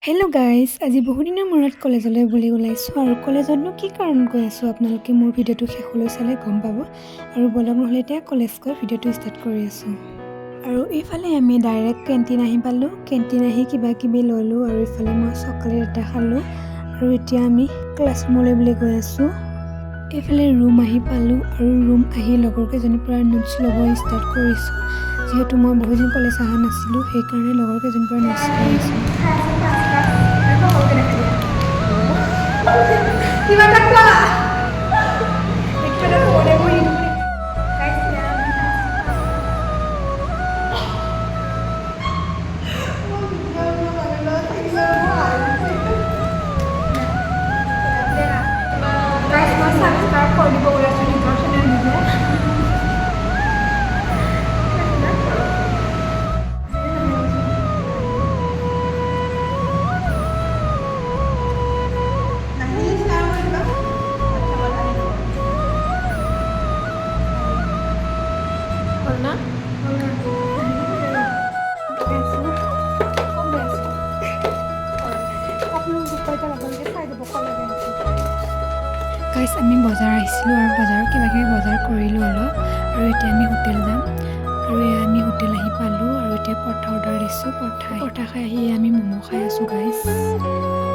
Hello' guys, আজি বহুদিনৰ মূৰত কলেজলৈ বুলি ওলাইছোঁ আৰু কলেজতনো কি কাৰণ গৈ আছোঁ আপোনালোকে মোৰ ভিডিঅ'টো শেষলৈ চালে গম পাব। আৰু বলক নহ'লে এতিয়া কলেজ গৈ ভিডিঅ'টো ষ্টাৰ্ট কৰি আছোঁ। আৰু এইফালে আমি ডাইৰেক্ট কেণ্টিন আহি পালোঁ। কেণ্টিন আহি কিবা কিবি ল'লোঁ আৰু এইফালে মই চকলেট এটা খালোঁ। আৰু এতিয়া আমি ক্লাছৰুমলৈ বুলি গৈ আছোঁ। এইফালে ৰুম আহি পালোঁ আৰু ৰুম আহি লগৰকেইজনীৰ পৰা নোটছ ল'ব ষ্টাৰ্ট কৰিছোঁ। যিহেতু মই বহুদিন কলেজ অহা নাছিলোঁ, সেইকাৰণে লগৰকেইজনীৰ পৰা নোটছ লৈ আছোঁ। গাইজ, আমি বজাৰ আহিছিলোঁ আৰু বজাৰত কিবা কিবি বজাৰ কৰিলোঁ অলপ। আৰু এতিয়া আমি হোটেল যাম। আৰু এয়া আমি হোটেল আহি পালোঁ আৰু এতিয়া পৰঠা অৰ্ডাৰ দিছোঁ। পৰঠা খাই আহি আমি ম'ম' খাই আছোঁ গাইজ।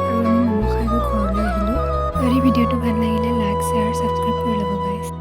আৰু আমি ম'ম' খাই গৈ ঘৰলৈ আহিলোঁ। যদি ভিডিঅ'টো ভাল লাগিলে লাইক, শ্বেয়াৰ, ছাবস্ক্ৰাইব কৰি ল'ব গাইজ।